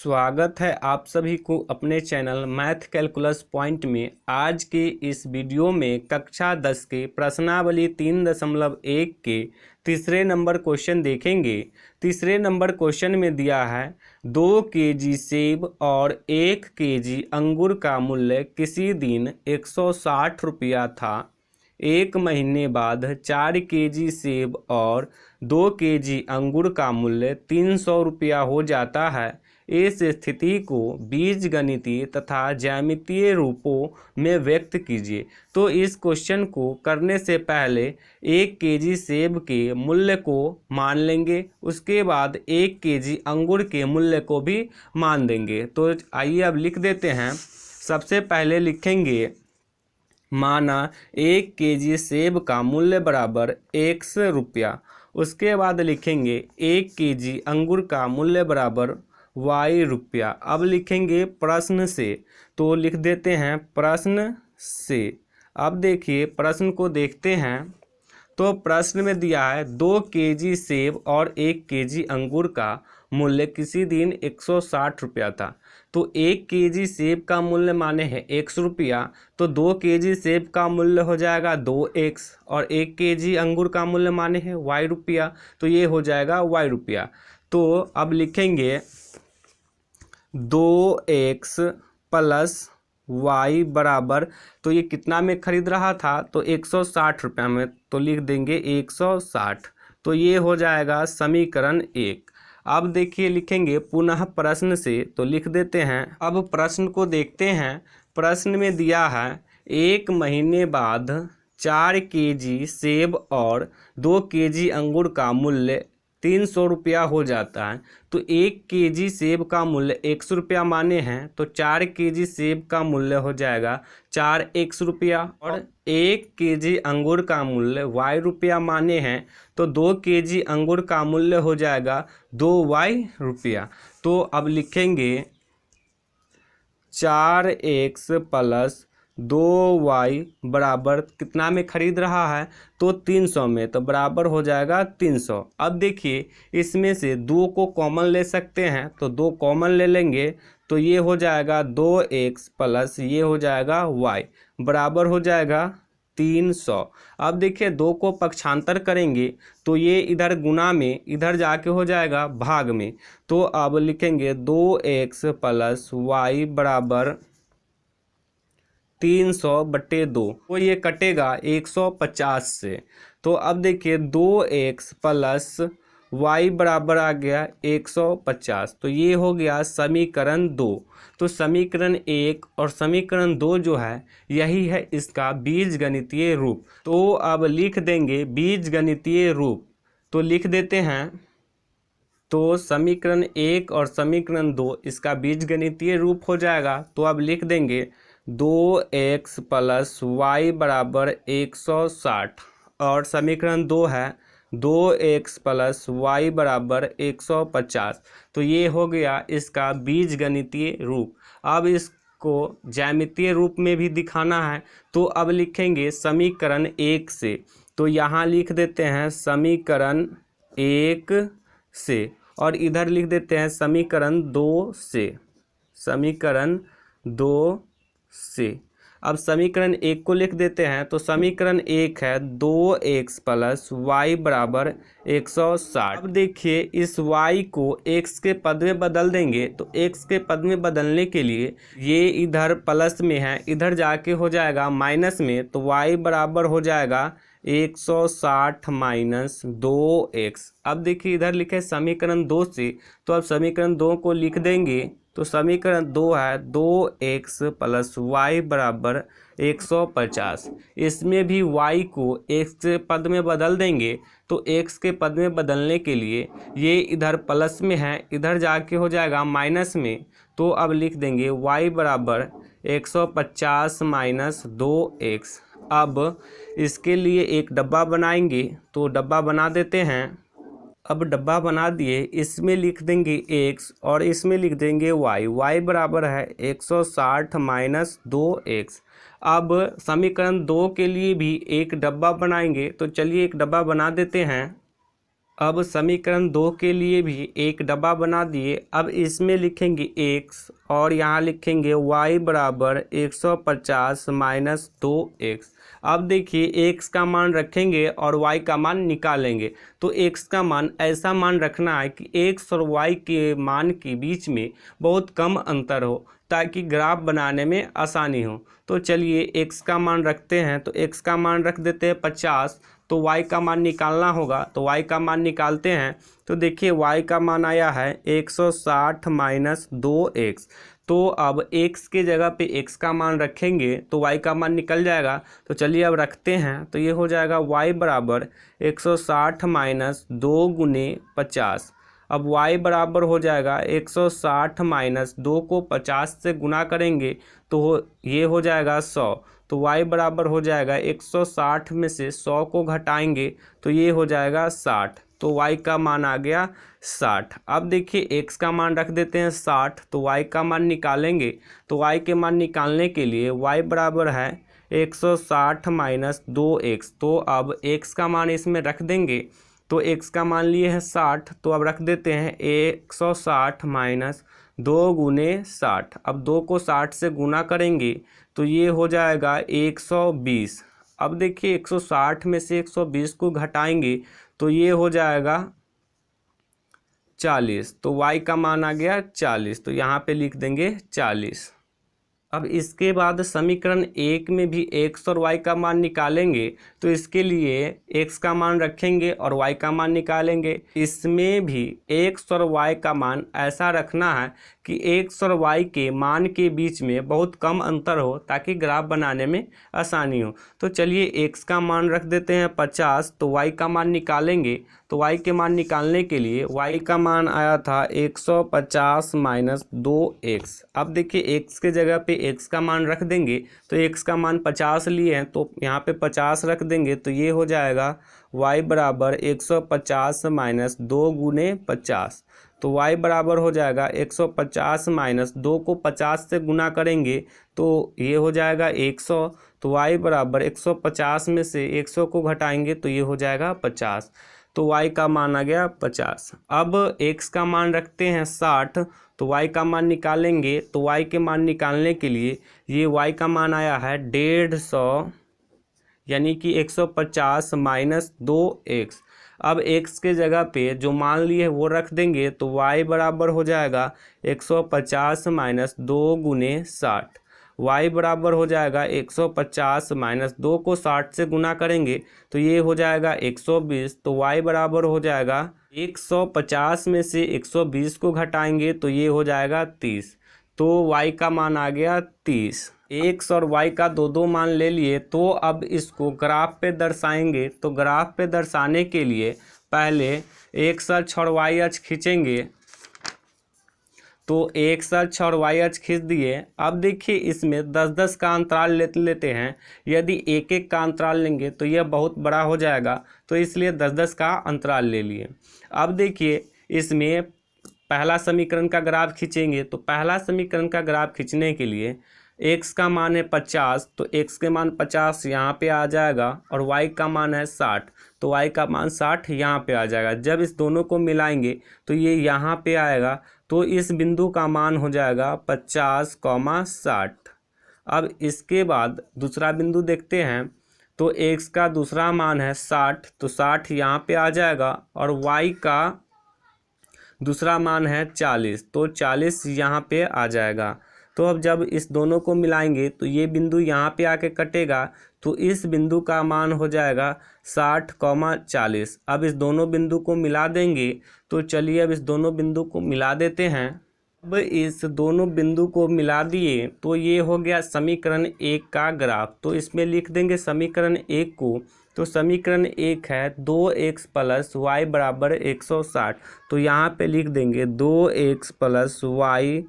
स्वागत है आप सभी को अपने चैनल मैथ कैलकुलस पॉइंट में। आज के इस वीडियो में कक्षा 10 के प्रश्नावली 3.1 के तीसरे नंबर क्वेश्चन देखेंगे। तीसरे नंबर क्वेश्चन में दिया है 2 केजी सेब और 1 केजी अंगूर का मूल्य किसी दिन 160 रुपया था। 1 महीने बाद 4 केजी सेब और 2 केजी अंगूर का मूल्य 300 रुपया हो जाता है। इस स्थिति को बीजगणितीय तथा ज्यामितीय रूपों में व्यक्त कीजिए। तो इस क्वेश्चन को करने से पहले 1 केजी सेब के मूल्य को मान लेंगे, उसके बाद 1 केजी अंगूर के मूल्य को भी मान देंगे। तो आइए अब लिख देते हैं। सबसे पहले लिखेंगे माना 1 केजी सेब का मूल्य बराबर 100 रुपया। उसके बाद लिखेंगे 1 केजी अंगूर का मूल्य बराबर y रुपया। अब लिखेंगे प्रश्न से, तो लिख देते हैं प्रश्न से। अब देखिए प्रश्न को देखते हैं। तो प्रश्न में दिया है 2 केजी सेब और 1 केजी अंगूर का मूल्य किसी दिन 160 रुपया था। तो 1 केजी सेब का मूल्य माने है 100 रुपया, तो 2 केजी सेब का मूल्य हो जाएगा 2x और 1 केजी अंगूर का मूल्य माने है y रुपया, तो ये हो जाएगा y रुपया। तो अब लिखेंगे 2x प्लस y बराबर, तो ये कितना में खरीद रहा था, तो 160 रुपया में, तो लिख देंगे 160। तो ये हो जाएगा समीकरण 1। अब देखिए लिखेंगे पुनः प्रश्न से, तो लिख देते हैं। अब प्रश्न को देखते हैं। प्रश्न में दिया है 1 महीने बाद 4 केजी सेब और 2 केजी अंगूर का मूल्य 300 रुपया हो जाता है। तो 1 केजी सेब का मूल्य 100 रुपया माने हैं, तो 4 केजी सेब का मूल्य हो जाएगा 4x रुपया और 1 केजी अंगूर का मूल्य y रुपया माने हैं, तो 2 केजी अंगूर का मूल्य हो जाएगा 2y रुपया। तो अब लिखेंगे 4x प्लस 2y बराबर कितना में खरीद रहा है, तो 300 में, तो बराबर हो जाएगा 300। अब देखिए इसमें से 2 को कॉमन ले सकते हैं, तो 2 कॉमन ले लेंगे, तो ये हो जाएगा 2x प्लस ये हो जाएगा y बराबर हो जाएगा 300। अब देखिए 2 को पक्षांतर करेंगे, तो ये इधर गुना में, इधर जाके हो जाएगा भाग में। तो अब लिखेंगे 2x प्लस y बराबर 300/2, तो ये कटेगा 150 से। तो अब देखिए 2x प्लस y बराबर आ गया 150, तो ये हो गया समीकरण 2। तो समीकरण 1 और समीकरण 2 जो है यही है इसका बीजगणितीय रूप। तो अब लिख देंगे बीजगणितीय रूप, तो लिख देते हैं। तो समीकरण 1 और समीकरण 2 इसका बीजगणितीय रूप हो जाएगा। तो अब लिख देंगे 2x प्लस y बराबर 160 और समीकरण 2 है 2x प्लस y बराबर 150। तो ये हो गया इसका बीजगणितीय रूप। अब इसको ज्यामितीय रूप में भी दिखाना है, तो अब लिखेंगे समीकरण 1 से। तो यहाँ लिख देते हैं समीकरण 1 से और इधर लिख देते हैं समीकरण 2 से। समीकरण 2 से अब समीकरण 1 को लिख देते हैं। तो समीकरण 1 है 2x प्लस y बराबर 160। अब देखिए इस y को x के पद में बदल देंगे, तो x के पद में बदलने के लिए ये इधर प्लस में है, इधर जाके हो जाएगा माइनस में, तो y बराबर हो जाएगा 160 माइनस 2x। अब देखिए इधर लिखे समीकरण 2 से, तो अब समीकरण 2 को लिख देंगे। तो समीकरण 2 है 2x प्लस y बराबर 150। इसमें भी y को x के पद में बदल देंगे, तो x के पद में बदलने के लिए ये इधर प्लस में है, इधर जाके हो जाएगा माइनस में। तो अब लिख देंगे y बराबर 150 माइनस 2x। अब इसके लिए एक डब्बा बनाएंगे, तो डब्बा बना देते हैं। अब डब्बा बना दिए, इसमें लिख देंगे x और इसमें लिख देंगे y बराबर है 160 माइनस 2x। अब समीकरण 2 के लिए भी एक डब्बा बनाएंगे, तो चलिए एक डब्बा बना देते हैं। अब समीकरण 2 के लिए भी एक डब्बा बना दिए। अब इसमें लिखेंगे x और यहाँ लिखेंगे y बराबर 150 माइनस 2x। अब देखिए x का मान रखेंगे और y का मान निकालेंगे। तो x का मान ऐसा मान रखना है कि x और y के मान के बीच में बहुत कम अंतर हो, ताकि ग्राफ बनाने में आसानी हो। तो चलिए x का मान रखते हैं। तो x का मान रख देते हैं 50। तो y का मान निकालना होगा। तो y का मान निकालते हैं। तो देखिए y का मान आया है 160 माइनस 2x। तो अब x के जगह पे x का मान रखेंगे तो y का मान निकल जाएगा। तो चलिए अब रखते हैं। तो ये हो जाएगा y बराबर 160 माइनस 2 गुने 50। अब y बराबर हो जाएगा 160 माइनस 2 को 50 से गुना करेंगे तो ये हो जाएगा 100। तो y बराबर हो जाएगा 160 में से 100 को घटाएंगे तो ये हो जाएगा 60। तो y का मान आ गया 60। अब देखिए x का मान रख देते हैं 60। तो y का मान निकालेंगे। तो y के मान निकालने के लिए y बराबर है 160 माइनस 2x। तो अब x का मान इसमें रख देंगे। तो x का मान लिए हैं 60। तो अब रख देते हैं 160 माइनस 2 गुने 60। अब 2 को 60 से गुना करेंगे तो ये हो जाएगा 120। अब देखिए 160 में से 120 को घटाएंगे तो ये हो जाएगा 40। तो y का मान आ गया 40। तो यहाँ पे लिख देंगे 40। अब इसके बाद समीकरण 1 में भी x और y का मान निकालेंगे। तो इसके लिए x का मान रखेंगे और y का मान निकालेंगे। इसमें भी x और y का मान ऐसा रखना है कि x और y के मान के बीच में बहुत कम अंतर हो, ताकि ग्राफ बनाने में आसानी हो। तो चलिए x का मान रख देते हैं 50। तो y का मान निकालेंगे। तो y के मान निकालने के लिए y का मान आया था 150 माइनस 2x। अब देखिए x के जगह पे x का मान रख देंगे। तो x का मान 50 लिए हैं तो यहाँ पे 50 रख देंगे। तो ये हो जाएगा y बराबर 150 माइनस 2 गुने 50। तो y बराबर हो जाएगा 150 माइनस 2 को 50 से गुना करेंगे तो ये हो जाएगा 100। तो y बराबर 150 में से 100 को घटाएंगे तो ये हो जाएगा 50। तो y का मान आ गया 50। अब x का मान रखते हैं 60। तो y का मान निकालेंगे। तो y के मान निकालने के लिए ये y का मान आया है 150, यानी कि 150 माइनस 2x। अब x के जगह पे जो मान लिए वो रख देंगे। तो y बराबर हो जाएगा 150 माइनस 2 गुने 60। y बराबर हो जाएगा 150 माइनस 2 को 60 से गुना करेंगे तो ये हो जाएगा 120। तो y बराबर हो जाएगा 150 में से 120 को घटाएंगे तो ये हो जाएगा 30। तो y का मान आ गया 30। x और y का दो मान ले लिए। तो अब इसको ग्राफ पे दर्शाएंगे। तो ग्राफ पे दर्शाने के लिए पहले x अक्ष और y अक्ष खींचेंगे। तो x अक्ष और y अक्ष खींच दिए। अब देखिए इसमें 10-10 का अंतराल लेते हैं। यदि 1-1 का अंतराल लेंगे तो यह बहुत बड़ा हो जाएगा, तो इसलिए 10-10 का अंतराल ले लिए। अब देखिए इसमें पहला समीकरण का ग्राफ खींचेंगे। तो पहला समीकरण का ग्राफ खींचने के लिए x का मान है 50। तो x के मान 50 यहाँ पे आ जाएगा और y का मान है 60। तो y का मान 60 यहाँ पे आ जाएगा। जब इस दोनों को मिलाएंगे तो ये यहाँ पे आएगा। तो इस बिंदु का मान हो जाएगा 50,60। अब इसके बाद दूसरा बिंदु देखते हैं। तो x का दूसरा मान है 60। तो 60 यहाँ पे आ जाएगा और y का दूसरा मान है 40। तो 40 यहाँ पे आ जाएगा। तो अब जब इस दोनों को मिलाएंगे तो ये बिंदु यहाँ पे आके कटेगा। तो इस बिंदु का मान हो जाएगा 60,40। अब इस दोनों बिंदु को मिला देंगे। तो चलिए अब इस दोनों बिंदु को मिला देते हैं। अब इस दोनों बिंदु को मिला दिए तो ये हो गया समीकरण 1 का ग्राफ। तो इसमें लिख देंगे समीकरण 1 को। तो समीकरण 1 है 2x प्लस वाई बराबर 160। तो यहाँ पे लिख देंगे 2x प्लस वाई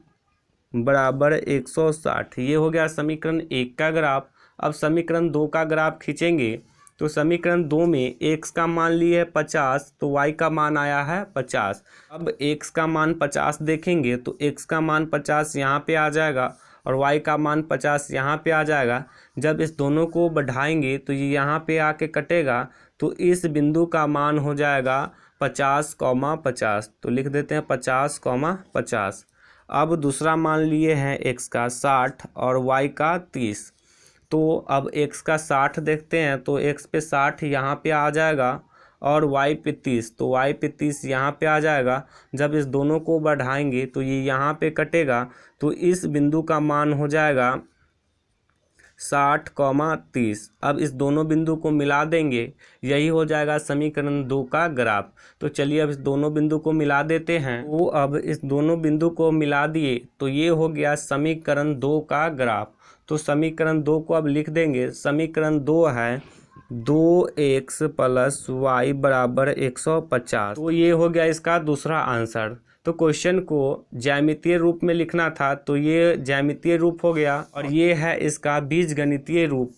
बराबर 160। ये हो गया समीकरण 1 का ग्राफ। अब समीकरण 2 का ग्राफ खींचेंगे। तो समीकरण 2 में x का मान लिए 50। तो y का मान आया है 50। अब x का मान 50 देखेंगे तो x का मान 50 यहाँ पे आ जाएगा और y का मान 50 यहाँ पे आ जाएगा। जब इस दोनों को बढ़ाएंगे तो ये यहाँ पे आके कटेगा। तो इस बिंदु का मान हो जाएगा 50,50 तो लिख देते हैं 50,50। अब दूसरा मान लिए हैं x का 60 और y का 30। तो अब x का 60 देखते हैं तो x पे 60 यहाँ पे आ जाएगा और y पे 30, तो y पे 30 यहाँ पे आ जाएगा। जब इस दोनों को बढ़ाएंगे तो ये यहाँ पे कटेगा, तो इस बिंदु का मान हो जाएगा 60,30। अब इस दोनों बिंदु को मिला देंगे, यही हो जाएगा समीकरण 2 का ग्राफ। तो चलिए अब इस दोनों बिंदु को मिला देते हैं। तो अब इस दोनों बिंदु को मिला दिए तो ये हो गया समीकरण 2 का ग्राफ। तो समीकरण 2 को अब लिख देंगे। समीकरण 2 है 2x + y = 150। तो ये हो गया इसका दूसरा आंसर। तो क्वेश्चन को ज्यामितीय रूप में लिखना था तो ये ज्यामितीय रूप हो गया, और ये है इसका बीजगणितीय रूप।